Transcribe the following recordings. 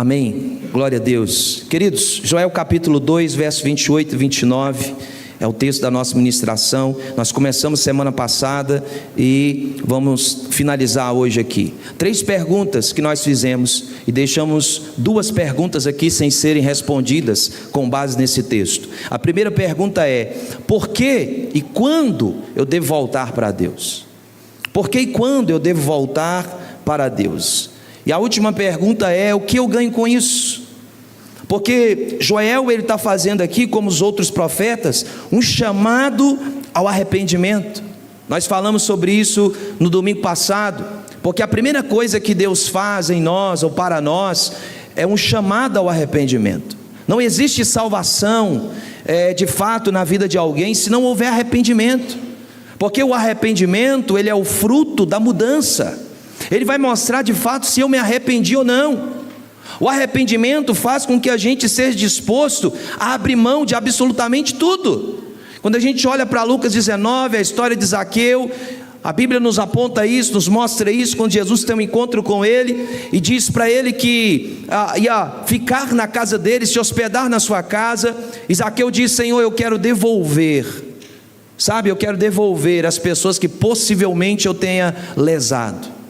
Amém, glória a Deus. Queridos, Joel capítulo 2, verso 28 e 29, é o texto da nossa ministração. Nós começamos semana passada e vamos finalizar hoje aqui. 3 perguntas que nós fizemos e deixamos 2 perguntas aqui sem serem respondidas com base nesse texto. A primeira pergunta é: por que e quando eu devo voltar para Deus? Por que e quando eu devo voltar para Deus? E a última pergunta é: o que eu ganho com isso? Porque Joel, ele está fazendo aqui, como os outros profetas, um chamado ao arrependimento. Nós falamos sobre isso no domingo passado, porque a primeira coisa que Deus faz em nós, ou para nós, é um chamado ao arrependimento. Não existe salvação, de fato, na vida de alguém, se não houver arrependimento, porque o arrependimento, ele é o fruto da mudança. Ele vai mostrar de fato se eu me arrependi ou não. O arrependimento faz com que a gente seja disposto a abrir mão de absolutamente tudo. Quando a gente olha para Lucas 19, a história de Zaqueu, a Bíblia nos aponta isso, nos mostra isso, quando Jesus tem um encontro com ele e diz para ele que ia ficar na casa dele, se hospedar na sua casa. E Zaqueu diz: Senhor, eu quero devolver, eu quero devolver as pessoas que possivelmente eu tenha lesado.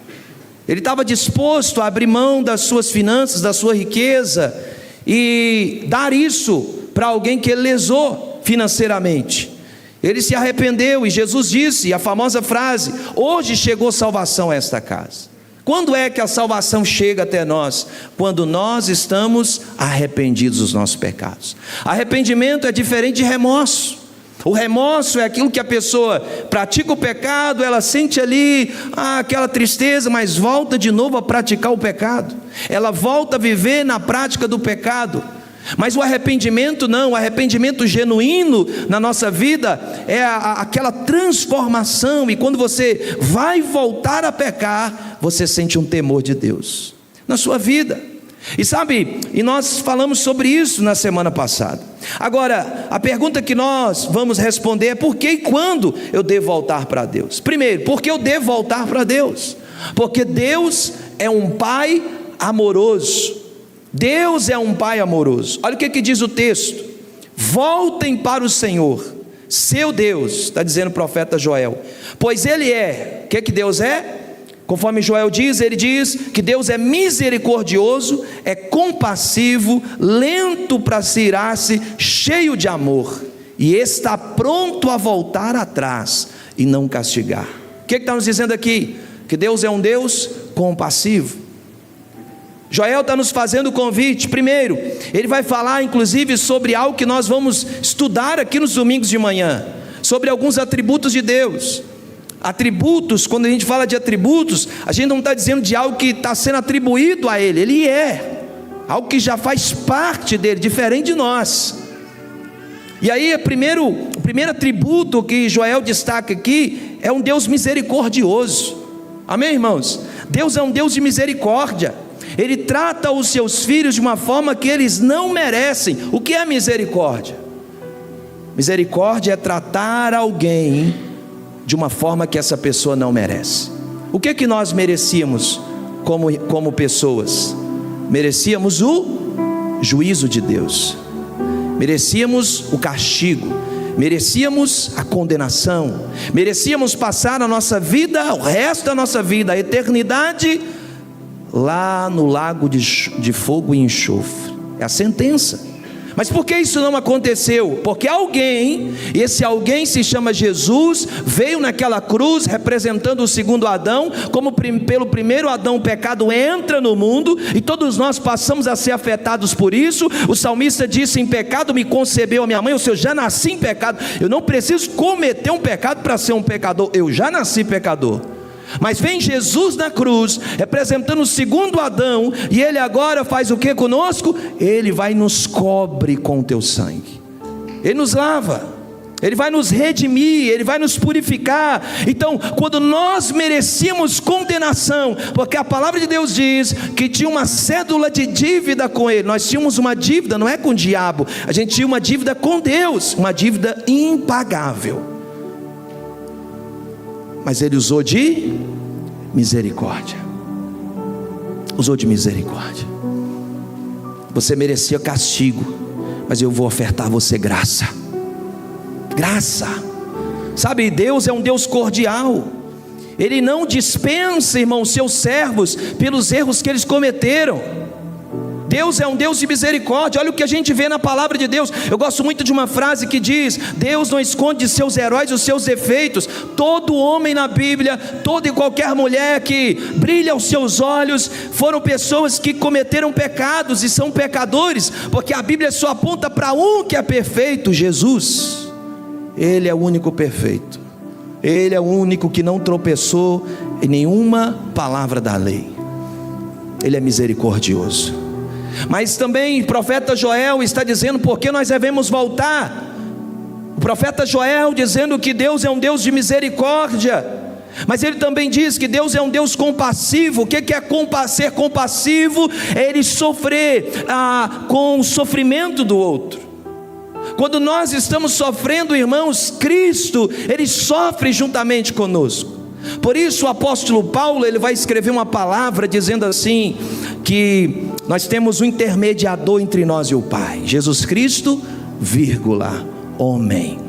Ele estava disposto a abrir mão das suas finanças, da sua riqueza, e dar isso para alguém que ele lesou financeiramente. Ele se arrependeu, e Jesus disse a famosa frase: hoje chegou salvação a esta casa. Quando é que a salvação chega até nós? Quando nós estamos arrependidos dos nossos pecados. Arrependimento é diferente de remorso. O remorso é aquilo que a pessoa pratica o pecado, ela sente ali aquela tristeza, mas volta de novo a praticar o pecado. Ela volta a viver na prática do pecado. Mas o arrependimento não, o arrependimento genuíno na nossa vida é aquela transformação. E quando você vai voltar a pecar, você sente um temor de Deus na sua vida. E nós falamos sobre isso na semana passada. Agora, a pergunta que nós vamos responder é: por que e quando eu devo voltar para Deus? Primeiro, por que eu devo voltar para Deus? Porque Deus é um Pai amoroso. Deus é um Pai amoroso. Olha o que diz o texto: voltem para o Senhor, seu Deus, está dizendo o profeta Joel, pois Ele é, o que Deus é? Conforme Joel diz, ele diz que Deus é misericordioso, é compassivo, lento para se irar-se, cheio de amor, e está pronto a voltar atrás e não castigar. O que está nos dizendo aqui? Que Deus é um Deus compassivo. Joel está nos fazendo o convite. Primeiro, ele vai falar inclusive sobre algo que nós vamos estudar aqui nos domingos de manhã, sobre alguns atributos de Deus. Atributos, quando a gente fala de atributos, a gente não está dizendo de algo que está sendo atribuído a Ele. Ele é algo que já faz parte dele, diferente de nós. E aí o primeiro atributo que Joel destaca aqui é um Deus misericordioso. Amém, irmãos? Deus é um Deus de misericórdia. Ele trata os seus filhos de uma forma que eles não merecem. O que é misericórdia? Misericórdia é tratar alguém de uma forma que essa pessoa não merece. O que nós merecíamos como pessoas? Merecíamos o juízo de Deus, merecíamos o castigo, merecíamos a condenação, merecíamos passar a nossa vida, o resto da nossa vida, a eternidade, lá no lago de fogo e enxofre. É a sentença. Mas por que isso não aconteceu? Porque alguém, e esse alguém se chama Jesus, veio naquela cruz representando o segundo Adão. Como pelo primeiro Adão o pecado entra no mundo, e todos nós passamos a ser afetados por isso. O salmista disse: em pecado me concebeu a minha mãe. Ou seja, eu já nasci em pecado. Eu não preciso cometer um pecado para ser um pecador, eu já nasci pecador. Mas vem Jesus na cruz, representando o segundo Adão, e Ele agora faz o que conosco? Ele vai nos cobre com o teu sangue, Ele nos lava, Ele vai nos redimir, Ele vai nos purificar. Então, quando nós merecíamos condenação, porque a palavra de Deus diz que tinha uma cédula de dívida com Ele, nós tínhamos uma dívida, não é com o diabo, a gente tinha uma dívida com Deus, uma dívida impagável. Mas Ele usou de misericórdia. Usou de misericórdia. você merecia castigo, mas eu vou ofertar a você graça. Graça. Sabe, Deus é um Deus cordial. Ele não dispensa, irmão, seus servos pelos erros que eles cometeram. Deus é um Deus de misericórdia. Olha o que a gente vê na palavra de Deus. Eu gosto muito de uma frase que diz: Deus não esconde de seus heróis os seus defeitos. Todo homem na Bíblia, toda e qualquer mulher que brilha aos seus olhos, foram pessoas que cometeram pecados e são pecadores, porque a Bíblia só aponta para um que é perfeito, Jesus. Ele é o único perfeito. Ele é o único que não tropeçou em nenhuma palavra da lei. Ele é misericordioso. Mas também o profeta Joel está dizendo por que nós devemos voltar. O profeta Joel dizendo que Deus é um Deus de misericórdia, mas ele também diz que Deus é um Deus compassivo. O que é ser compassivo? É ele sofrer com o sofrimento do outro. Quando nós estamos sofrendo, irmãos, Cristo, ele sofre juntamente conosco. Por isso o apóstolo Paulo, ele vai escrever uma palavra dizendo assim, que nós temos um intermediador entre nós e o Pai, Jesus Cristo, homem.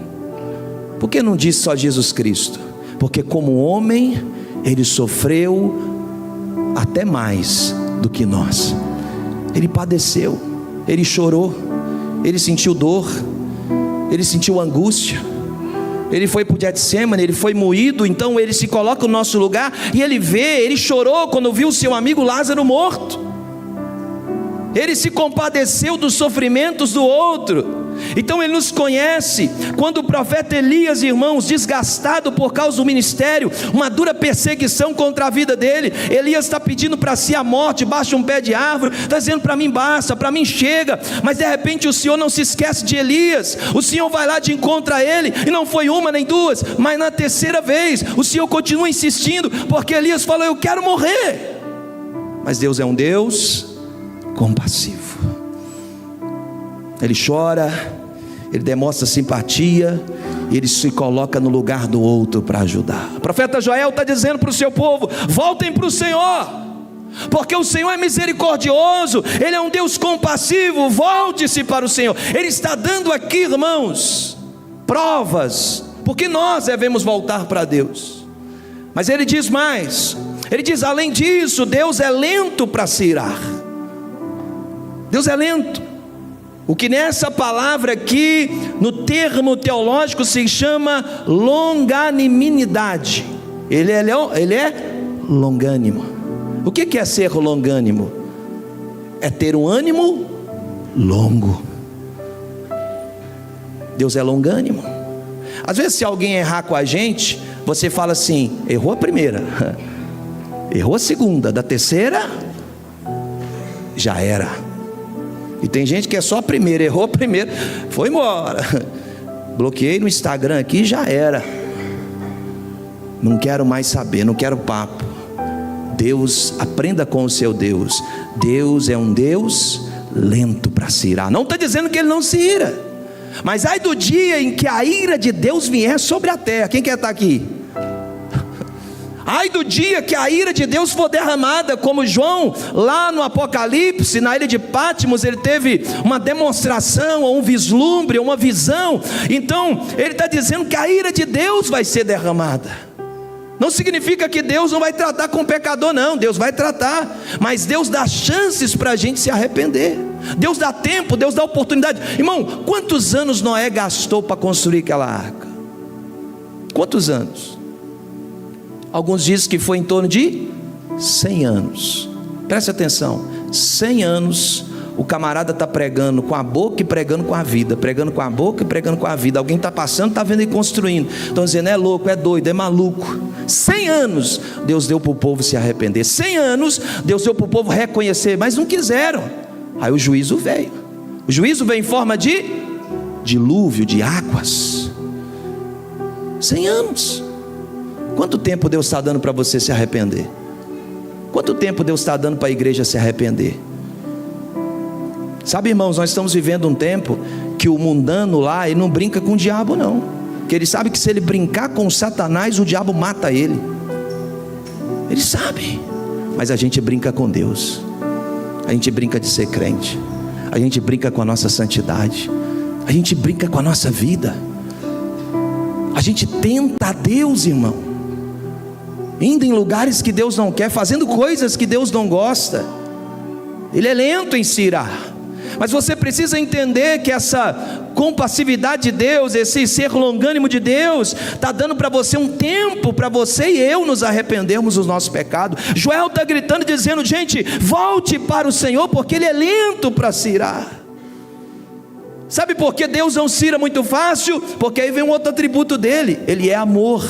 Por que não diz só Jesus Cristo? Porque como homem, ele sofreu até mais do que nós. Ele padeceu, ele chorou, ele sentiu dor, ele sentiu angústia. Ele foi para o Getsemane, ele foi moído, então ele se coloca no nosso lugar, e ele chorou quando viu o seu amigo Lázaro morto. Ele se compadeceu dos sofrimentos do outro. Então ele nos conhece. Quando o profeta Elias, irmãos, desgastado por causa do ministério, uma dura perseguição contra a vida dele, Elias está pedindo para si a morte debaixo de um pé de árvore, está dizendo: para mim basta, para mim chega. Mas de repente o Senhor não se esquece de Elias. O Senhor vai lá de encontro a ele, e não foi uma nem duas, mas na terceira vez o Senhor continua insistindo, porque Elias falou: eu quero morrer. Mas Deus é um Deus compassivo. Ele chora, ele demonstra simpatia, ele se coloca no lugar do outro para ajudar. O profeta Joel está dizendo para o seu povo: voltem para o Senhor, porque o Senhor é misericordioso, Ele é um Deus compassivo. Volte-se para o Senhor. Ele está dando aqui, irmãos, provas, porque nós devemos voltar para Deus. Mas ele diz mais, ele diz: além disso, Deus é lento para se irar. Deus é lento. O que nessa palavra aqui, no termo teológico, se chama longanimidade. Ele é longânimo. O que é ser longânimo? É ter um ânimo longo. Deus é longânimo. Às vezes, se alguém errar com a gente, você fala assim: errou a primeira, errou a segunda, da terceira já era. E tem gente que é só a primeira, errou a primeira, foi embora. Bloqueei no Instagram aqui, já era. Não quero mais saber, não quero papo. Deus, aprenda com o seu Deus. Deus é um Deus lento para se irar. Não está dizendo que Ele não se ira, mas ai do dia em que a ira de Deus vier sobre a terra. Quem quer estar aqui? Ai do dia que a ira de Deus for derramada, como João lá no Apocalipse, na ilha de Patmos, ele teve uma demonstração, ou um vislumbre, ou uma visão. Então ele está dizendo que a ira de Deus vai ser derramada. Não significa que Deus não vai tratar com o pecador, não. Deus vai tratar, mas Deus dá chances para a gente se arrepender. Deus dá tempo, Deus dá oportunidade. Irmão, quantos anos Noé gastou para construir aquela arca? Quantos anos? Alguns dizem que foi em torno de 100 anos. Preste atenção, 100 anos o camarada está pregando com a boca e pregando com a vida, pregando com a boca e pregando com a vida. Alguém está passando, está vendo ele construindo, estão dizendo: é louco, é doido, é maluco. 100 anos Deus deu para o povo se arrepender, 100 anos Deus deu para o povo reconhecer, mas não quiseram. Aí o juízo veio. O juízo veio em forma de dilúvio, de águas. 100 anos. Quanto tempo Deus está dando para você se arrepender? Quanto tempo Deus está dando para a igreja se arrepender? Sabe, irmãos, nós estamos vivendo um tempo que o mundano lá, ele não brinca com o diabo não, porque ele sabe que se ele brincar com Satanás, o diabo mata ele. Ele sabe. Mas a gente brinca com Deus. A gente brinca de ser crente. a gente brinca com a nossa santidade, a gente brinca com a nossa vida, a gente tenta a Deus, irmão, indo em lugares que Deus não quer, fazendo coisas que Deus não gosta. Ele é lento em se irar, mas você precisa entender que essa compassividade de Deus, esse ser longânimo de Deus, está dando para você um tempo, para você e eu nos arrependermos dos nossos pecados. Joel está gritando, dizendo: gente, volte para o Senhor, porque Ele é lento para se irar. Sabe por que Deus não se ira muito fácil? Porque aí vem um outro atributo dele: Ele é amor.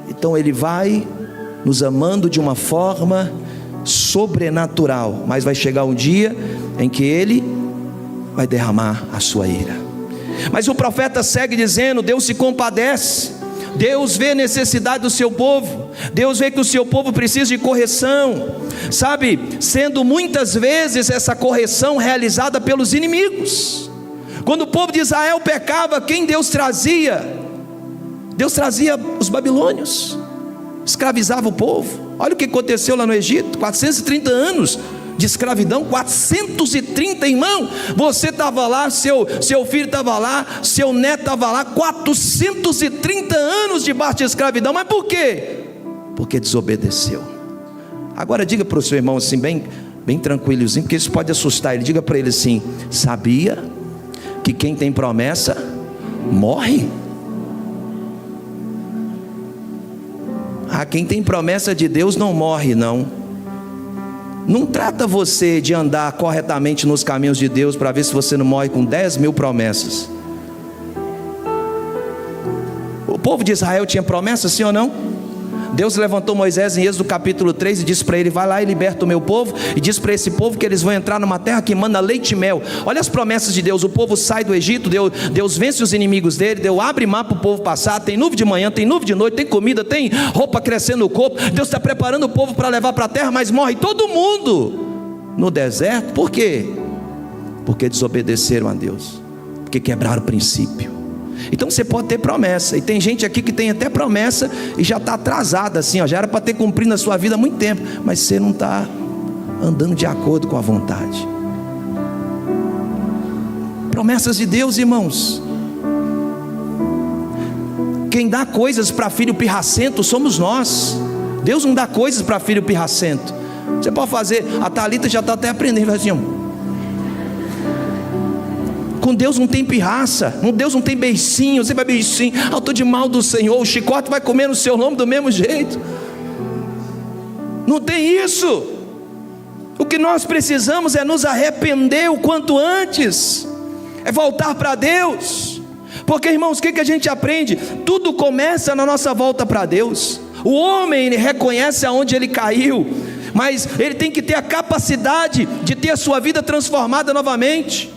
Então Ele vai nos amando de uma forma sobrenatural, mas vai chegar um dia em que Ele vai derramar a sua ira. Mas o profeta segue dizendo: Deus se compadece, Deus vê a necessidade do seu povo, Deus vê que o seu povo precisa de correção, sabe, sendo muitas vezes essa correção realizada pelos inimigos. Quando o povo de Israel pecava, quem Deus trazia? Deus trazia os babilônios, escravizava o povo. Olha o que aconteceu lá no Egito, 430 anos de escravidão, 430, irmão. Você estava lá, seu filho estava lá, seu neto estava lá, 430 anos debaixo de escravidão. Mas por quê? Porque desobedeceu. Agora diga para o seu irmão assim, bem tranquilozinho, porque isso pode assustar ele. Diga para ele assim: sabia que quem tem promessa morre? Quem tem promessa de Deus não morre, não. Não trata você de andar corretamente nos caminhos de Deus para ver se você não morre com 10 mil promessas. O povo de Israel tinha promessa, sim ou não? Deus levantou Moisés em Êxodo capítulo 3 e disse para ele: vai lá e liberta o meu povo, e diz para esse povo que eles vão entrar numa terra que manda leite e mel. Olha as promessas de Deus. O povo sai do Egito, Deus vence os inimigos dele, Deus abre mar para o povo passar, tem nuvem de manhã, tem nuvem de noite, tem comida, tem roupa crescendo no corpo. Deus está preparando o povo para levar para a terra, mas morre todo mundo no deserto. Por quê? Porque desobedeceram a Deus, porque quebraram o princípio. Então você pode ter promessa, e tem gente aqui que tem até promessa e já está atrasada assim, já era para ter cumprido na sua vida há muito tempo, mas você não está andando de acordo com a vontade. Promessas de Deus, irmãos. Quem dá coisas para filho pirracento somos nós. Deus não dá coisas para filho pirracento. Você pode fazer, a Thalita já está até aprendendo assim, com Deus não tem pirraça, com Deus não tem beicinho. Você vai beicinho, eu estou de mal do Senhor, o chicote vai comer no seu nome do mesmo jeito. Não tem isso. O que nós precisamos é nos arrepender o quanto antes, é voltar para Deus. Porque, irmãos, o que a gente aprende? Tudo começa na nossa volta para Deus. O homem, ele reconhece aonde ele caiu, mas ele tem que ter a capacidade de ter a sua vida transformada novamente.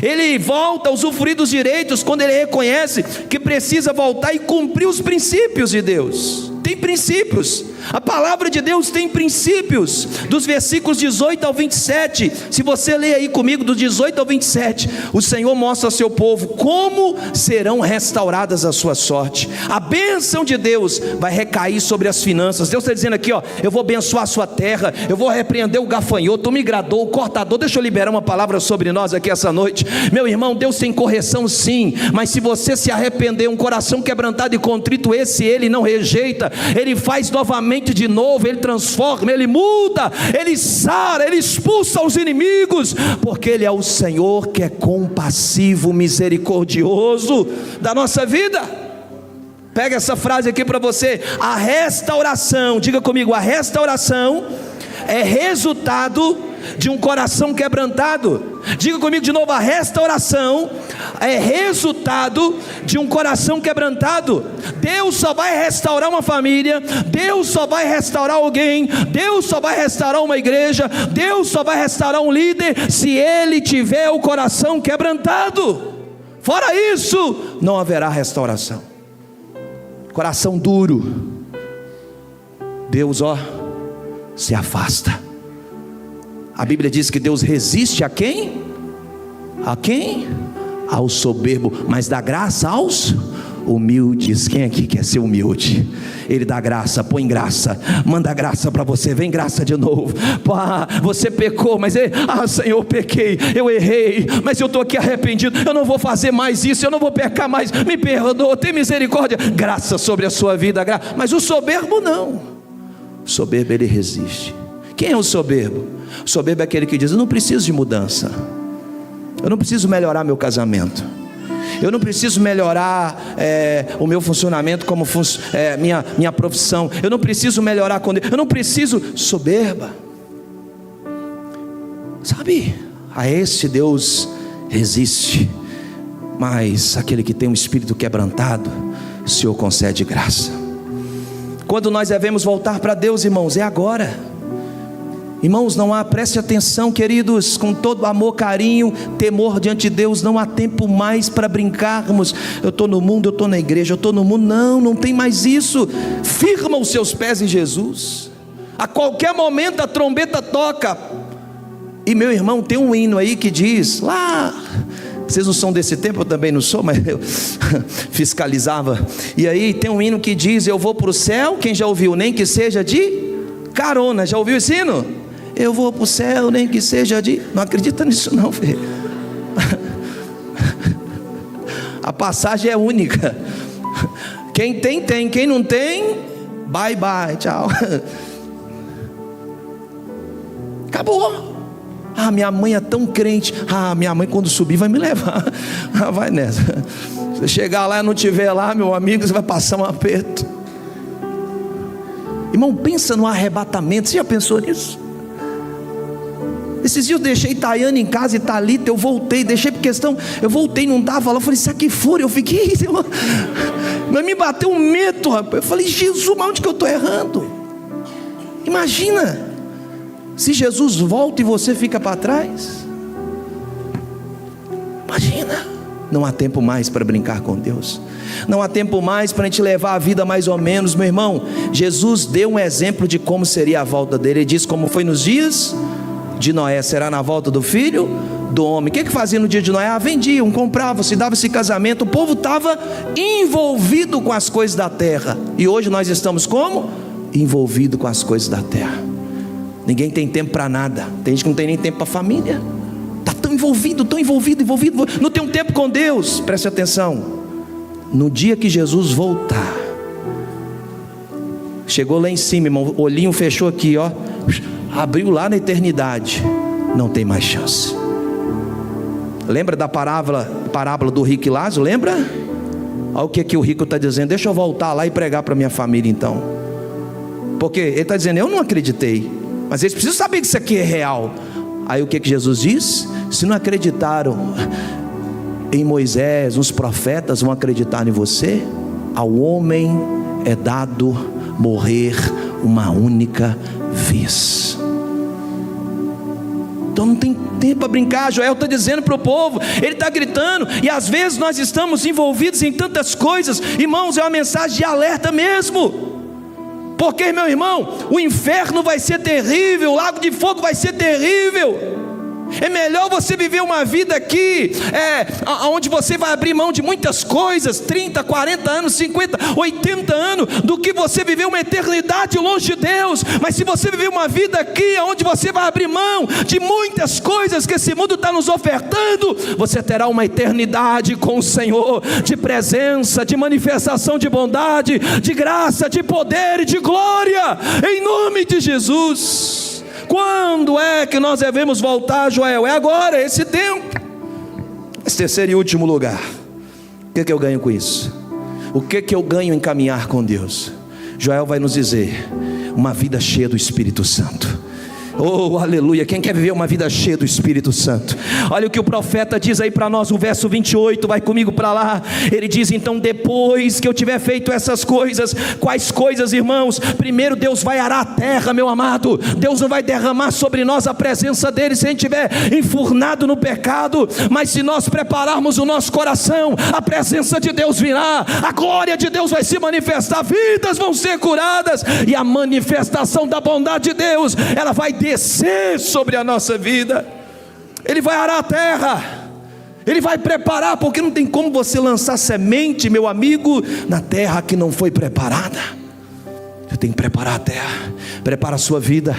Ele volta a usufruir dos direitos quando ele reconhece que precisa voltar e cumprir os princípios de Deus. Tem princípios, a palavra de Deus tem princípios. Dos versículos 18 ao 27, se você ler aí comigo, do 18 ao 27, o Senhor mostra ao seu povo como serão restauradas a sua sorte. A bênção de Deus vai recair sobre as finanças. Deus está dizendo aqui, eu vou abençoar a sua terra, eu vou repreender o gafanhoto, o migrador, o cortador. Deixa eu liberar uma palavra sobre nós aqui essa noite. Meu irmão, Deus tem correção sim, mas se você se arrepender, um coração quebrantado e contrito, esse Ele não rejeita. Ele faz novamente de novo, Ele transforma, Ele muda, Ele sara, Ele expulsa os inimigos, porque Ele é o Senhor que é compassivo, misericordioso da nossa vida. Pega essa frase aqui para você: a restauração, diga comigo, a restauração é resultado de um coração quebrantado. Diga comigo de novo: a restauração é resultado de um coração quebrantado. Deus só vai restaurar uma família, Deus só vai restaurar alguém, Deus só vai restaurar uma igreja, Deus só vai restaurar um líder se ele tiver o coração quebrantado. Fora isso, não haverá restauração. Coração duro, Deus se afasta. A Bíblia diz que Deus resiste a quem? A quem? Ao soberbo, mas dá graça aos humildes. Quem aqui quer ser humilde? Ele dá graça, põe graça, manda graça para você, vem graça de novo. Você pecou, mas Senhor, eu pequei, eu errei, mas eu estou aqui arrependido, eu não vou fazer mais isso, eu não vou pecar mais, me perdoa, tem misericórdia, graça sobre a sua vida. Mas o soberbo não, o soberbo ele resiste. Quem é o soberbo? O soberbo é aquele que diz: eu não preciso de mudança, eu não preciso melhorar meu casamento, eu não preciso melhorar o meu funcionamento como minha profissão, eu não preciso melhorar com Deus, eu não preciso. Soberba. Sabe, a esse Deus resiste, mas aquele que tem um espírito quebrantado, o Senhor concede graça. Quando nós devemos voltar para Deus, irmãos? É agora. Irmãos, não há, preste atenção, queridos, com todo amor, carinho, temor diante de Deus, não há tempo mais para brincarmos. Eu estou no mundo, eu estou na igreja, eu estou no mundo. Não tem mais isso. Firma os seus pés em Jesus. A qualquer momento a trombeta toca. E meu irmão, tem um hino aí que diz, lá, vocês não são desse tempo, eu também não sou, mas eu fiscalizava. E aí tem um hino que diz: eu vou para o céu, quem já ouviu? Nem que seja de carona. Já ouviu esse hino? Eu vou para o céu, nem que seja de... Não acredita nisso não, filho. A passagem é única. Quem tem, quem não tem, bye bye, tchau. Acabou. Minha mãe é tão crente. Minha mãe quando subir vai me levar. Vai nessa. Se você chegar lá e não estiver lá, meu amigo, você vai passar um aperto. Irmão, pensa no arrebatamento. Você já pensou nisso? Esses dias eu deixei Tayane em casa e Thalita, eu voltei, deixei por questão, eu voltei, não estava lá, eu falei: isso aqui fúria, eu fiquei, mas me bateu um medo, rapaz. Eu falei: Jesus, mas onde que eu estou errando? Imagina, se Jesus volta e você fica para trás. Imagina. Não há tempo mais para brincar com Deus, não há tempo mais para a gente levar a vida mais ou menos, meu irmão. Jesus deu um exemplo de como seria a volta dele. Ele disse como foi nos dias de Noé, será na volta do Filho do Homem. O que fazia no dia de Noé? Vendiam, compravam, se dava esse casamento. O povo estava envolvido com as coisas da terra. E hoje nós estamos como? Envolvido com as coisas da terra. Ninguém tem tempo para nada. Tem gente que não tem nem tempo para a família. Está tão envolvido, não tem um tempo com Deus. Preste atenção. No dia que Jesus voltar, chegou lá em cima, irmão, o olhinho fechou aqui, ó, abriu lá na eternidade, não tem mais chance. Lembra da parábola do rico e Lázaro? Lembra? Olha o que o rico está dizendo: deixa eu voltar lá e pregar para minha família então. Porque ele está dizendo: eu não acreditei, mas eles precisam saber que isso aqui é real. Aí o que Jesus diz? Se não acreditaram em Moisés, os profetas vão acreditar em você. Ao homem é dado morrer uma única vez. Então não tem tempo para brincar. Joel está dizendo para o povo, ele está gritando. E às vezes nós estamos envolvidos em tantas coisas. Irmãos, é uma mensagem de alerta mesmo. Porque, meu irmão, o inferno vai ser terrível, o lago de fogo vai ser terrível. É melhor você viver uma vida aqui, onde você vai abrir mão de muitas coisas, 30, 40 anos, 50, 80 anos, do que você viver uma eternidade longe de Deus. Mas se você viver uma vida aqui, onde você vai abrir mão de muitas coisas que esse mundo está nos ofertando, você terá uma eternidade com o Senhor, de presença, de manifestação de bondade, de graça, de poder e de glória, em nome de Jesus. Quando é que nós devemos voltar, Joel? É agora, é esse tempo. Esse terceiro e último lugar, o que eu ganho com isso? O que eu ganho em caminhar com Deus? Joel vai nos dizer: uma vida cheia do Espírito Santo. Oh, aleluia. Quem quer viver uma vida cheia do Espírito Santo? Olha o que o profeta diz aí para nós, o verso 28, vai comigo para lá. Ele diz: então depois que eu tiver feito essas coisas. Quais coisas, irmãos? Primeiro, Deus vai arar a terra, meu amado. Deus não vai derramar sobre nós a presença dele se a gente estiver enfurnado no pecado. Mas se nós prepararmos o nosso coração, a presença de Deus virá, a glória de Deus vai se manifestar, vidas vão ser curadas, e a manifestação da bondade de Deus, ela vai descer sobre a nossa vida. Ele vai arar a terra. Ele vai preparar, porque não tem como você lançar semente, meu amigo, na terra que não foi preparada. Você tem que preparar a terra. Prepara a sua vida,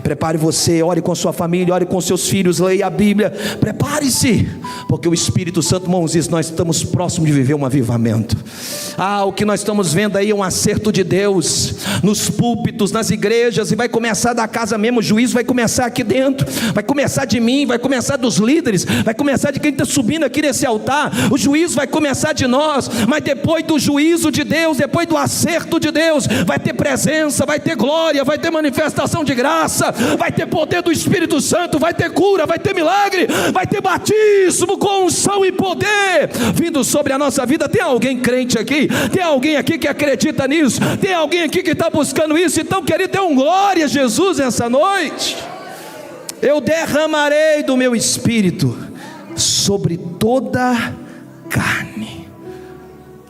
prepare você, ore com a sua família, ore com seus filhos, leia a Bíblia, prepare-se, porque o Espírito Santo, irmãos, diz: nós estamos próximos de viver um avivamento. O que nós estamos vendo aí é um acerto de Deus, nos púlpitos, nas igrejas, e vai começar da casa mesmo, o juízo vai começar aqui dentro, vai começar de mim, vai começar dos líderes, vai começar de quem está subindo aqui nesse altar, o juízo vai começar de nós, mas depois do juízo de Deus, depois do acerto de Deus, vai ter presença, vai ter glória, vai ter manifestação de graça, vai ter poder do Espírito Santo, vai ter cura, vai ter milagre, vai ter batismo com unção e poder vindo sobre a nossa vida. Tem alguém crente aqui? Tem alguém aqui que acredita nisso? Tem alguém aqui que está buscando isso? Então, querido, dê glória a Jesus essa noite. Eu derramarei do meu Espírito sobre toda carne.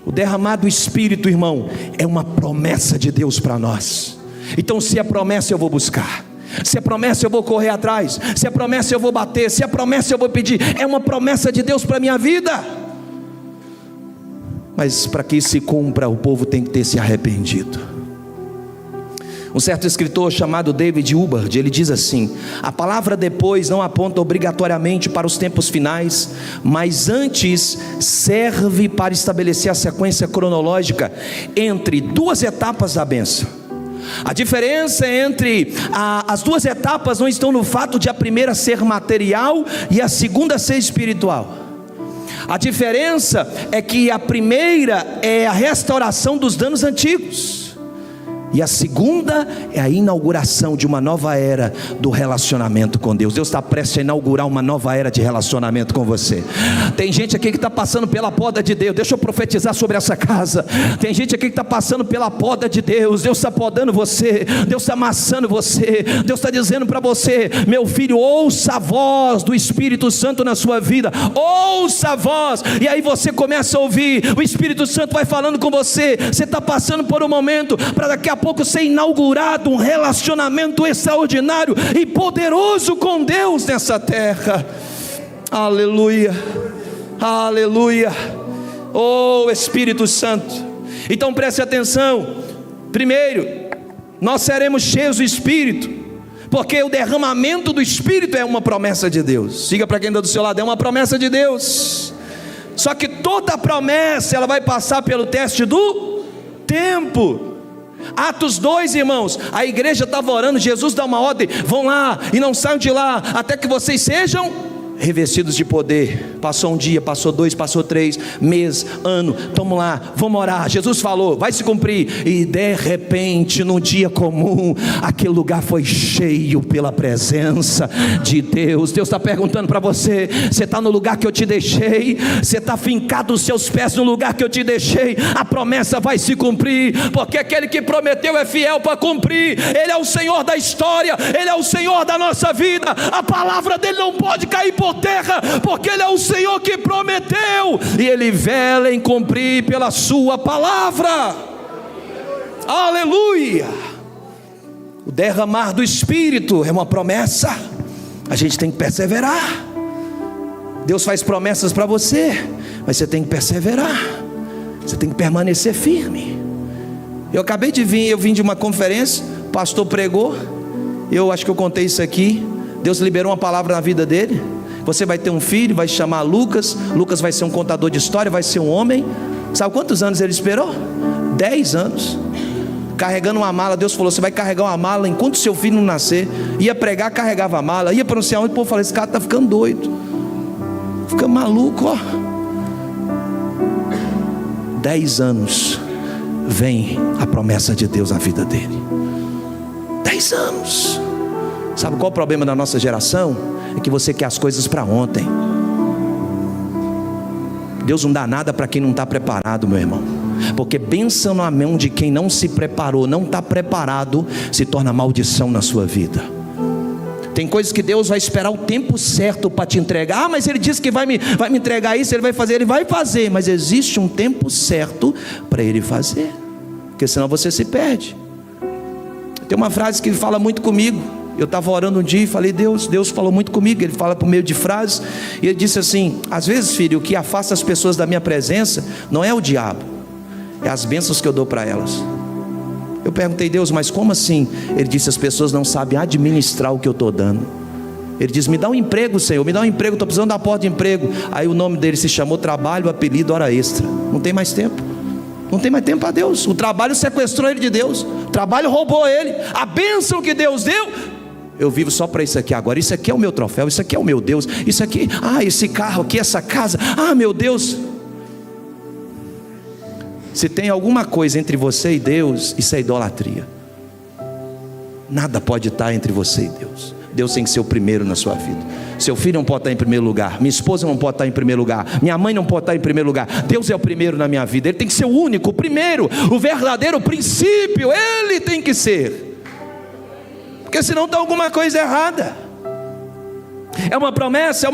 O derramar do Espírito, irmão, é uma promessa de Deus para nós. Então, se é promessa, eu vou buscar. Se é promessa, eu vou correr atrás. Se é promessa, eu vou bater. Se é promessa, eu vou pedir. É uma promessa de Deus para a minha vida. Mas para que isso se cumpra, o povo tem que ter se arrependido. Um certo escritor chamado David Hubbard, ele diz assim: a palavra depois não aponta obrigatoriamente para os tempos finais, mas antes serve para estabelecer a sequência cronológica entre duas etapas da bênção. A diferença entre as duas etapas não estão no fato de a primeira ser material e a segunda ser espiritual. A diferença é que a primeira é a restauração dos danos antigos, e a segunda é a inauguração de uma nova era do relacionamento com Deus. Deus está prestes a inaugurar uma nova era de relacionamento com você. Tem gente aqui que está passando pela poda de Deus. Deixa eu profetizar sobre essa casa. Tem gente aqui que está passando pela poda de Deus. Deus está podando você, Deus está amassando você. Deus está dizendo para você: meu filho, ouça a voz do Espírito Santo na sua vida. Ouça a voz. E aí você começa a ouvir, o Espírito Santo vai falando com você. Você está passando por um momento para daqui a pouco ser inaugurado um relacionamento extraordinário e poderoso com Deus nessa terra. Aleluia, aleluia. Oh Espírito Santo. Então preste atenção. Primeiro, nós seremos cheios do Espírito, porque o derramamento do Espírito é uma promessa de Deus. Siga para quem está do seu lado: é uma promessa de Deus. Só que toda promessa, ela vai passar pelo teste do tempo. Atos 2, irmãos, a igreja estava orando, Jesus dá uma ordem: vão lá e não saiam de lá até que vocês sejam revestidos de poder. Passou um dia, passou 2, passou 3, mês, ano, vamos lá, vamos orar. Jesus falou, vai se cumprir. E de repente, num dia comum, aquele lugar foi cheio pela presença de Deus. Deus está perguntando para você: você está no lugar que eu te deixei? Você está fincado os seus pés no lugar que eu te deixei? A promessa vai se cumprir, porque aquele que prometeu é fiel para cumprir. Ele é o Senhor da história, Ele é o Senhor da nossa vida. A palavra dele não pode cair por terra, porque Ele é o Senhor que prometeu, e Ele vela em cumprir pela sua palavra. Aleluia. O derramar do Espírito é uma promessa. A gente tem que perseverar. Deus faz promessas para você, mas você tem que perseverar. Você tem que permanecer firme. Eu acabei de vir, eu vim de uma conferência, o pastor pregou, eu acho que eu contei isso aqui. Deus liberou uma palavra na vida dele: você vai ter um filho, vai se chamar Lucas. Lucas vai ser um contador de história, vai ser um homem. Sabe quantos anos ele esperou? 10 anos. Carregando uma mala. Deus falou: você vai carregar uma mala enquanto seu filho não nascer. Ia pregar, carregava a mala. Ia pronunciar onde, o povo falou: esse cara está ficando doido, fica maluco, ó. 10 anos, vem a promessa de Deus na vida dele. 10 anos. Sabe qual é o problema da nossa geração? É que você quer as coisas para ontem. Deus não dá nada para quem não está preparado, meu irmão. Porque bênção na mão de quem não se preparou, não está preparado, se torna maldição na sua vida. Tem coisas que Deus vai esperar o tempo certo para te entregar. Ah, mas Ele disse que vai me entregar isso, Ele vai fazer. Mas existe um tempo certo para Ele fazer, porque senão você se perde. Tem uma frase que fala muito comigo: Eu estava orando um dia e falei: Deus falou muito comigo. Ele fala por meio de frases, e ele disse assim: às vezes, filho, o que afasta as pessoas da minha presença não é o diabo, é as bênçãos que eu dou para elas. Eu perguntei: Deus, mas como assim? Ele disse: as pessoas não sabem administrar o que eu estou dando. Ele diz: me dá um emprego, Senhor, me dá um emprego, estou precisando da porta de emprego. Aí o nome dele se chamou trabalho, apelido, hora extra. Não tem mais tempo, não tem mais tempo para Deus. O trabalho sequestrou ele de Deus, o trabalho roubou ele, a bênção que Deus deu. Eu vivo só para isso aqui agora, isso aqui é o meu troféu, isso aqui é o meu Deus, isso aqui, esse carro aqui, essa casa, meu Deus. Se tem alguma coisa entre você e Deus, isso é idolatria. Nada pode estar entre você e Deus. Deus tem que ser o primeiro na sua vida. Seu filho não pode estar em primeiro lugar, minha esposa não pode estar em primeiro lugar, minha mãe não pode estar em primeiro lugar. Deus é o primeiro na minha vida. Ele tem que ser o único, o primeiro, o verdadeiro princípio. Ele tem que ser, porque senão está alguma coisa errada. É uma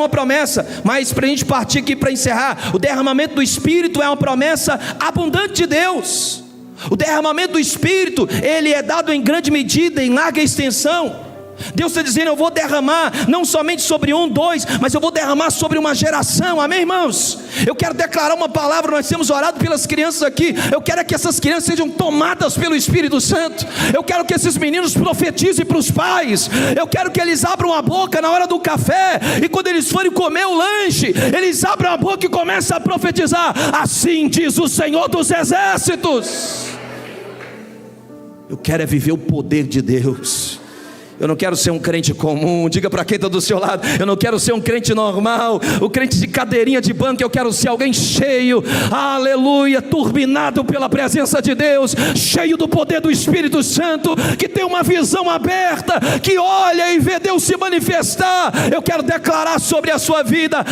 promessa, mas para a gente partir aqui para encerrar, o derramamento do Espírito é uma promessa abundante de Deus. O derramamento do Espírito, ele é dado em grande medida, em larga extensão. Deus está dizendo: eu vou derramar não somente sobre 1, 2, mas eu vou derramar sobre uma geração. Amém, irmãos? Eu quero declarar uma palavra. Nós temos orado pelas crianças aqui. Eu quero que essas crianças sejam tomadas pelo Espírito Santo. Eu quero que esses meninos profetizem para os pais. Eu quero que eles abram a boca na hora do café, e quando eles forem comer o lanche, eles abram a boca e começam a profetizar: assim diz o Senhor dos Exércitos. Eu quero viver o poder de Deus. Eu não quero ser um crente comum. Diga para quem está do seu lado: eu não quero ser um crente normal, o crente de cadeirinha de banco. Eu quero ser alguém cheio, aleluia, turbinado pela presença de Deus, cheio do poder do Espírito Santo, que tem uma visão aberta, que olha e vê Deus se manifestar. Eu quero declarar sobre a sua vida: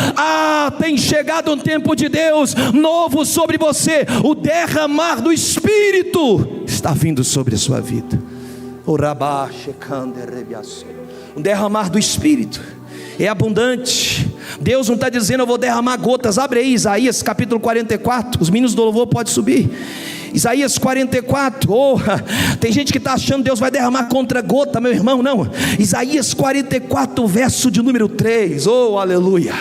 tem chegado um tempo de Deus novo sobre você. O derramar do Espírito está vindo sobre a sua vida. O derramar do Espírito é abundante. Deus não está dizendo: eu vou derramar gotas. Abre aí Isaías capítulo 44. Os meninos do louvor podem subir. Isaías 44. Tem gente que está achando que Deus vai derramar contra gota, meu irmão. Não. Isaías 44, verso de número 3. Aleluia.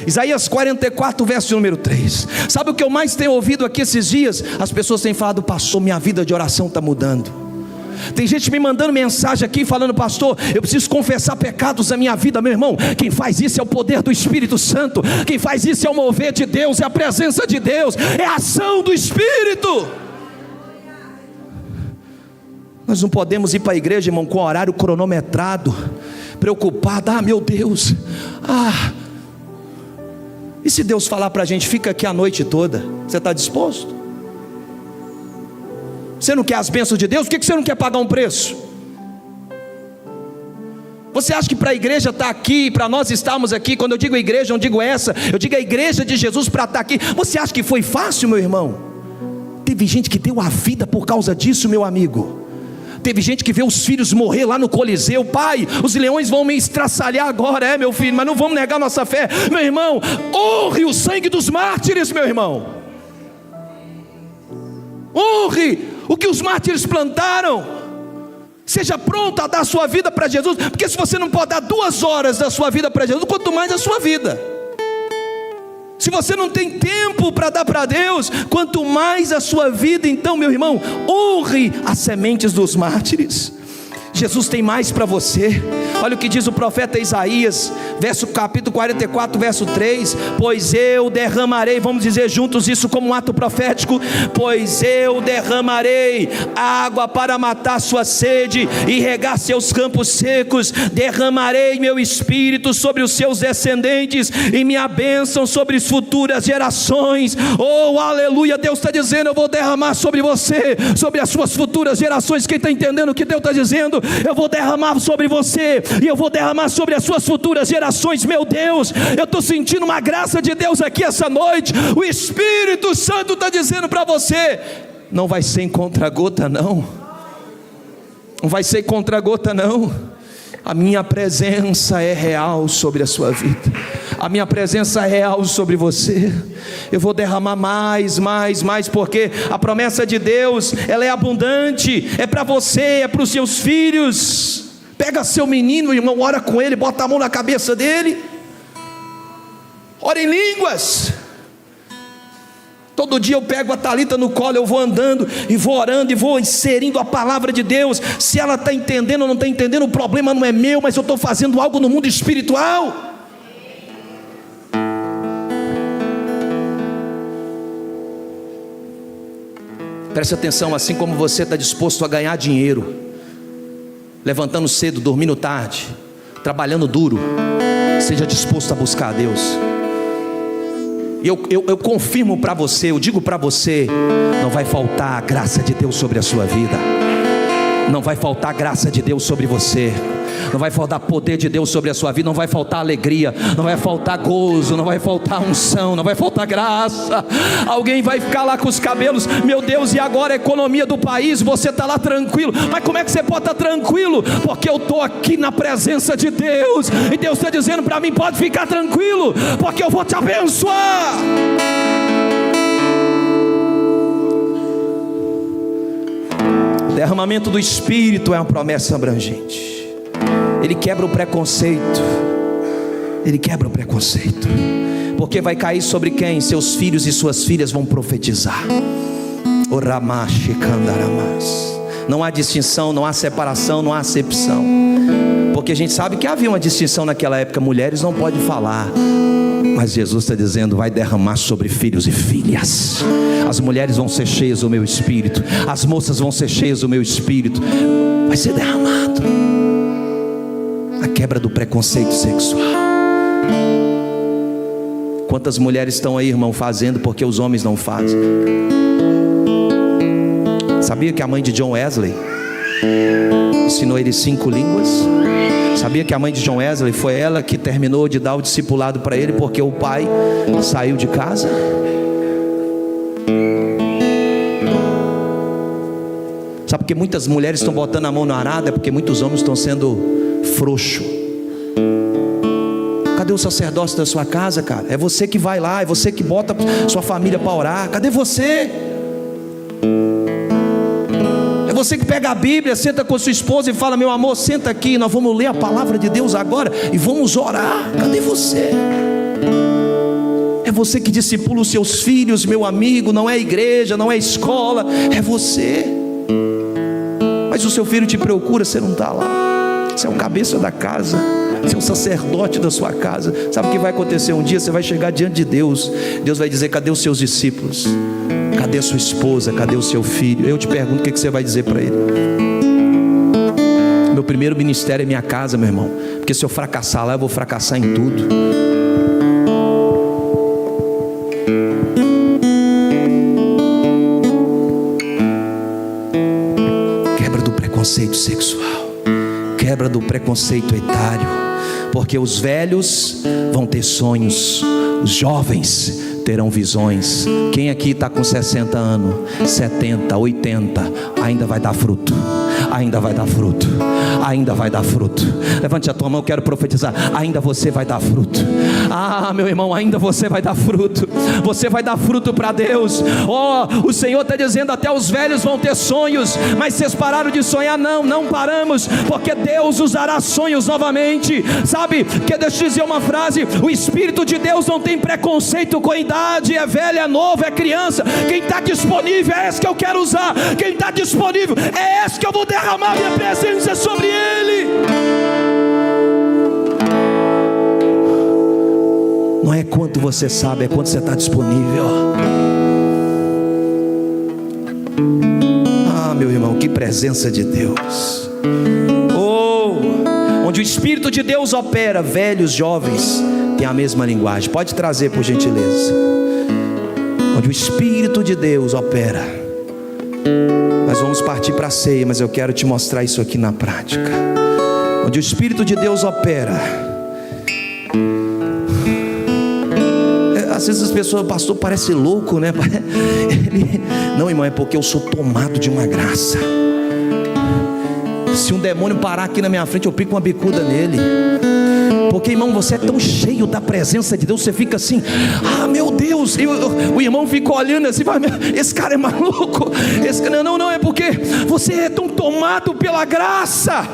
Isaías 44, verso de número 3. Sabe o que eu mais tenho ouvido aqui esses dias? As pessoas têm falado: pastor, minha vida de oração está mudando. Tem gente me mandando mensagem aqui falando: pastor, eu preciso confessar pecados da minha vida. Meu irmão, quem faz isso é o poder do Espírito Santo. Quem faz isso é o mover de Deus, é a presença de Deus, é a ação do Espírito. Nós não podemos ir para a igreja, irmão, com o horário cronometrado, preocupado: meu Deus, e se Deus falar para a gente: fica aqui a noite toda, você está disposto? Você não quer as bênçãos de Deus? Por que você não quer pagar um preço? Você acha que para a igreja estar aqui, para nós estarmos aqui, quando eu digo igreja, não digo essa, eu digo a igreja de Jesus, para estar aqui, você acha que foi fácil, meu irmão? Teve gente que deu a vida por causa disso, meu amigo. Teve gente que vê os filhos morrer lá no Coliseu: pai, os leões vão me estraçalhar agora. Meu filho, mas não vamos negar nossa fé. Meu irmão, honre o sangue dos mártires, meu irmão. Honre o que os mártires plantaram. Seja pronto a dar a sua vida para Jesus, porque se você não pode dar 2 horas da sua vida para Jesus, quanto mais a sua vida. Se você não tem tempo para dar para Deus, quanto mais a sua vida. Então, meu irmão, honre as sementes dos mártires. Jesus tem mais para você. Olha o que diz o profeta Isaías, capítulo 44, verso 3. Pois eu derramarei, vamos dizer juntos isso como um ato profético: pois eu derramarei água para matar sua sede e regar seus campos secos. Derramarei meu espírito sobre os seus descendentes e minha bênção sobre as futuras gerações. Aleluia. Deus está dizendo: eu vou derramar sobre você, sobre as suas futuras gerações. Quem está entendendo o que Deus está dizendo? Eu vou derramar sobre você, e eu vou derramar sobre as suas futuras gerações. Meu Deus, eu estou sentindo uma graça de Deus aqui essa noite. O Espírito Santo está dizendo para você: não vai ser em contra-gota não. Não vai ser contra-gota não. A minha presença é real sobre a sua vida. A minha presença é real sobre você. Eu vou derramar mais, porque a promessa de Deus, ela é abundante. É para você, é para os seus filhos. Pega seu menino, irmão, ora com ele, bota a mão na cabeça dele, ora em línguas. Todo dia eu pego a Thalita no colo, eu vou andando e vou orando e vou inserindo a palavra de Deus. Se ela está entendendo ou não está entendendo, o problema não é meu, mas eu estou fazendo algo no mundo espiritual. Preste atenção, assim como você está disposto a ganhar dinheiro, levantando cedo, dormindo tarde, trabalhando duro, seja disposto a buscar a Deus. E eu confirmo para você, eu digo para você, não vai faltar a graça de Deus sobre a sua vida, não vai faltar a graça de Deus sobre você, não vai faltar poder de Deus sobre a sua vida, não vai faltar alegria, não vai faltar gozo, não vai faltar unção, não vai faltar graça. Alguém vai ficar lá com os cabelos, meu Deus, e agora a economia do país, você está lá tranquilo. Mas como é que você pode estar tranquilo? Porque eu estou aqui na presença de Deus, e Deus está dizendo para mim, pode ficar tranquilo, porque eu vou te abençoar. O derramamento do Espírito é uma promessa abrangente. Ele quebra o preconceito. Ele quebra o preconceito. Porque vai cair sobre quem? Seus filhos e suas filhas vão profetizar. Não há distinção, não há separação, não há acepção. Porque a gente sabe que havia uma distinção naquela época. Mulheres não podem falar. Mas Jesus está dizendo, vai derramar sobre filhos e filhas. As mulheres vão ser cheias do meu Espírito. As moças vão ser cheias do meu Espírito. Vai ser derramado. A quebra do preconceito sexual. Quantas mulheres estão aí, irmão, fazendo porque os homens não fazem? Sabia que a mãe de John Wesley ensinou ele 5 línguas? Sabia que a mãe de John Wesley foi ela que terminou de dar o discipulado para ele porque o pai saiu de casa? Sabe por que muitas mulheres estão botando a mão no arado? É porque muitos homens estão sendo frouxo. Cadê o sacerdócio da sua casa, cara? É você que vai lá, é você que bota sua família para orar. Cadê você? É você que pega a Bíblia, senta com sua esposa e fala, meu amor, senta aqui, nós vamos ler a palavra de Deus agora e vamos orar. Cadê você? É você que discipula os seus filhos, meu amigo. Não é igreja, não é escola, é você. Mas o seu filho te procura, você não está lá. Você é o cabeça da casa, você é o sacerdote da sua casa. Sabe o que vai acontecer um dia? Você vai chegar diante de Deus. Deus vai dizer, cadê os seus discípulos? Cadê a sua esposa? Cadê o seu filho? Eu te pergunto, o que você vai dizer para ele? Meu primeiro ministério é minha casa, meu irmão. Porque se eu fracassar lá, eu vou fracassar em tudo. Quebra do preconceito sexual. Quebra do preconceito etário, porque os velhos vão ter sonhos, os jovens terão visões. Quem aqui está com 60 anos, 70, 80, ainda vai dar fruto, ainda vai dar fruto, ainda vai dar fruto. Levante a tua mão, eu quero profetizar, ainda você vai dar fruto. Ah, meu irmão, ainda você vai dar fruto. Você vai dar fruto para Deus. Oh, o Senhor está dizendo, até os velhos vão ter sonhos. Mas vocês pararam de sonhar? Não paramos, porque Deus usará sonhos novamente. Sabe, que deixa eu te dizer uma frase, o Espírito de Deus não tem preconceito com a idade, é velho, é novo, é criança. Quem está disponível é esse que eu quero usar. Quem está disponível é esse que eu vou derramar minha presença sobre ele. Não é quanto você sabe, é quanto você está disponível. Ah, meu irmão, que presença de Deus. Onde o Espírito de Deus opera, velhos, jovens têm a mesma linguagem. Pode trazer, por gentileza. Onde o Espírito de Deus opera. Nós vamos partir para a ceia, mas eu quero te mostrar isso aqui na prática. Onde o Espírito de Deus opera. Às vezes as pessoas, pastor, parece louco, né? Não, irmão, é porque eu sou tomado de uma graça. Se um demônio parar aqui na minha frente, eu pico uma bicuda nele. Porque, irmão, você é tão cheio da presença de Deus, você fica assim, ah, meu Deus. O irmão fica olhando assim, esse cara é maluco. Não, é porque você é tão tomado pela graça.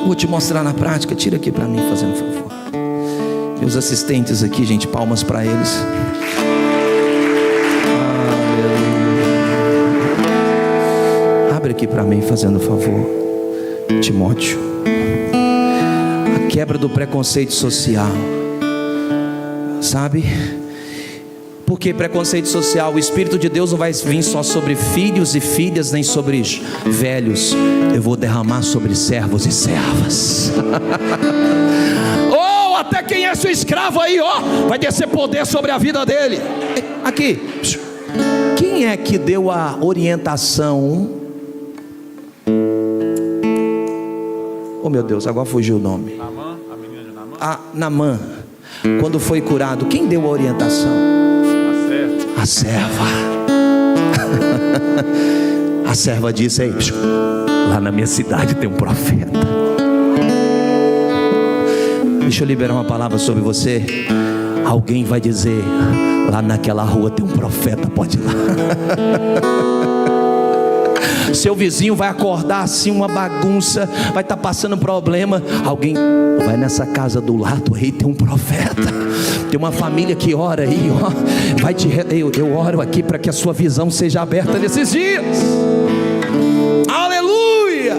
Vou te mostrar na prática. Tira aqui para mim, fazendo favor. Meus assistentes aqui, gente, palmas para eles. Abre aqui para mim, fazendo favor. Timóteo. A quebra do preconceito social. Sabe? Porque preconceito social, o Espírito de Deus não vai vir só sobre filhos e filhas, nem sobre velhos. Eu vou derramar sobre servos e servas. Oh, até quem é seu escravo aí, ó, vai descer poder sobre a vida dele. Aqui, quem é que deu a orientação? Oh meu Deus, agora fugiu o nome. Naamã, a menina de Naamã. Ah, Naamã, quando foi curado, quem deu a orientação? A serva. A serva disse: aí, lá na minha cidade tem um profeta. Deixa eu liberar uma palavra sobre você. Alguém vai dizer: lá naquela rua tem um profeta, pode ir lá. Seu vizinho vai acordar assim, uma bagunça, vai estar passando problema. Alguém vai nessa casa do lado aí, tem um profeta. Tem uma família que ora aí, ó. Eu oro aqui para que a sua visão seja aberta nesses dias. Aleluia!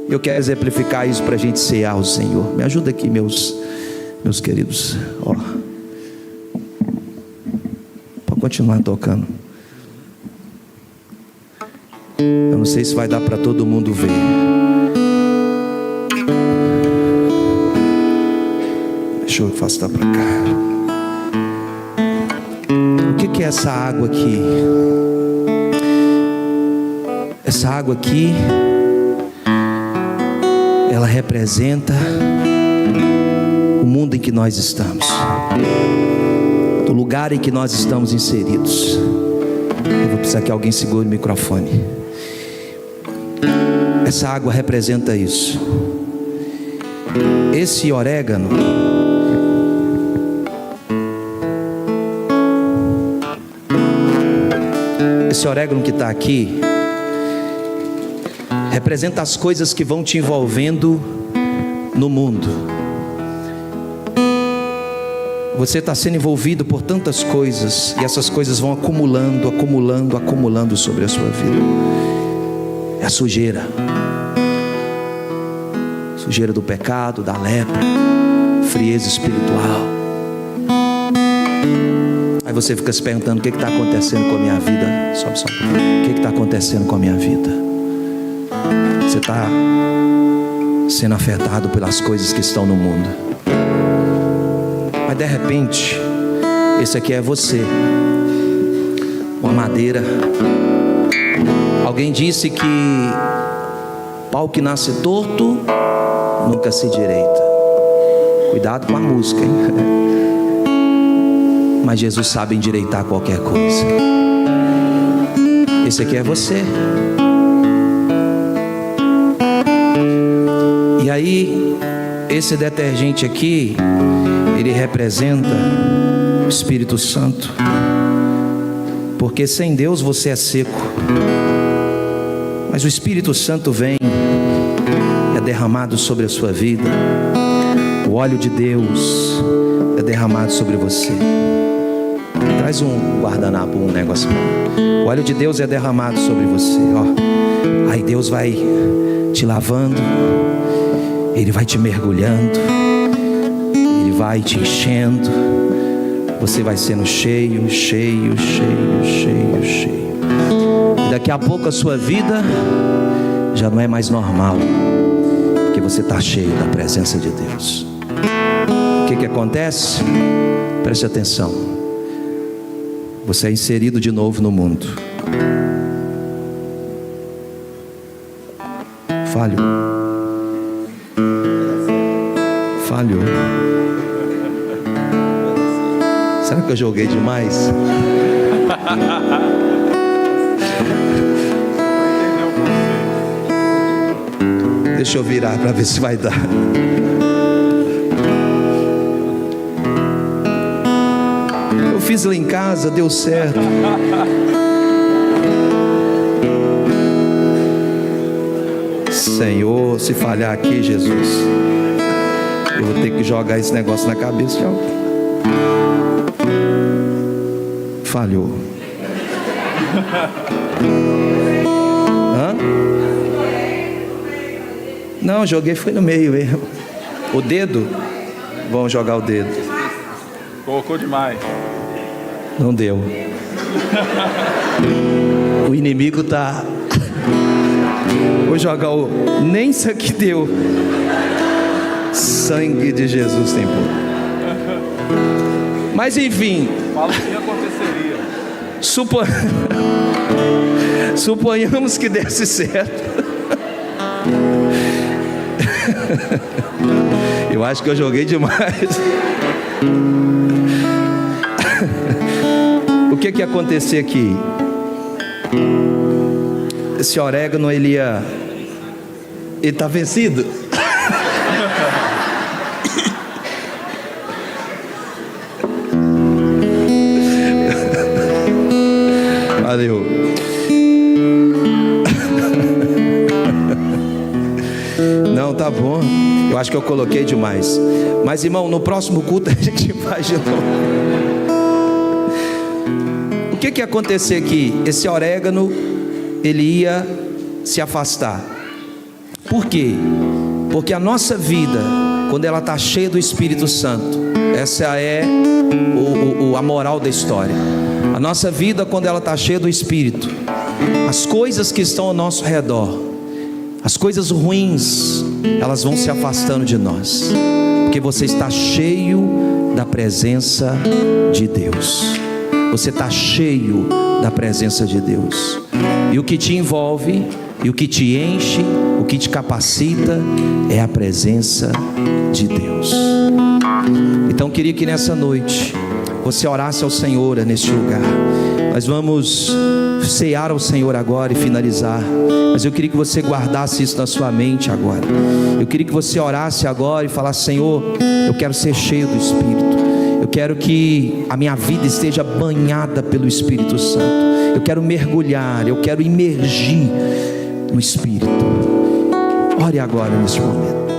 Eu quero exemplificar isso para a gente cear o Senhor. Me ajuda aqui, meus queridos. Ó. Pode continuar tocando. Eu não sei se vai dar para todo mundo ver. Deixa eu afastar para cá. O que é essa água aqui? Essa água aqui, ela representa o mundo em que nós estamos, o lugar em que nós estamos inseridos. Eu vou precisar que alguém segure o microfone. Essa água representa isso. Esse orégano, esse orégano que está aqui, representa as coisas que vão te envolvendo no mundo. Você está sendo envolvido por tantas coisas, e essas coisas vão acumulando sobre a sua vida. É a sujeira do pecado, da lepra, frieza espiritual. Aí você fica se perguntando: o que está acontecendo com a minha vida? Sobe só um pouquinho. O que está acontecendo com a minha vida? Você está sendo afetado pelas coisas que estão no mundo. Mas de repente, esse aqui é você, uma madeira. Alguém disse que pau que nasce torto nunca se direita. Cuidado com a música, hein? Mas Jesus sabe endireitar qualquer coisa. Esse aqui é você. E aí, esse detergente aqui, ele representa o Espírito Santo. Porque sem Deus você é seco. Mas o Espírito Santo vem e é derramado sobre a sua vida. O óleo de Deus é derramado sobre você. Traz um guardanapo, um negócio. O óleo de Deus é derramado sobre você, ó. Aí Deus vai te lavando, Ele vai te mergulhando, Ele vai te enchendo. Você vai sendo cheio. E daqui a pouco a sua vida já não é mais normal, porque você está cheio da presença de Deus. O que acontece? Preste atenção. Você é inserido de novo no mundo. Falhou. Será que eu joguei demais? Deixa eu virar para ver se vai dar. Eu fiz lá em casa, deu certo. Senhor, se falhar aqui, Jesus, eu vou ter que jogar esse negócio na cabeça de alguém. Falhou. Hã? Não, joguei, foi no meio mesmo. O dedo? Vamos jogar o dedo. Colocou demais. Não deu. O inimigo tá. Vou jogar o. Nem isso aqui deu. Sangue de Jesus tem poder. Mas enfim. Fala o que aconteceria. Suponhamos que desse certo. Eu acho que eu joguei demais. O que ia acontecer aqui? Esse orégano, ele tá vencido. Valeu. Não, tá bom. Eu acho que eu coloquei demais. Mas, irmão, no próximo culto a gente faz de novo. O que ia acontecer aqui? Esse orégano, ele ia se afastar. Por quê? Porque a nossa vida, quando ela está cheia do Espírito Santo, essa é a moral da história. A nossa vida, quando ela está cheia do Espírito, as coisas que estão ao nosso redor, as coisas ruins, elas vão se afastando de nós, porque você está cheio da presença de Deus. Você está cheio da presença de Deus. E o que te envolve, e o que te enche, o que te capacita, é a presença de Deus. Então queria que nessa noite você orasse ao Senhor neste lugar. Nós vamos cear ao Senhor agora e finalizar. Mas eu queria que você guardasse isso na sua mente agora. Eu queria que você orasse agora e falasse: Senhor, eu quero ser cheio do Espírito. Eu quero que a minha vida esteja banhada pelo Espírito Santo. Eu quero mergulhar, eu quero imergir no Espírito. Ore agora neste momento.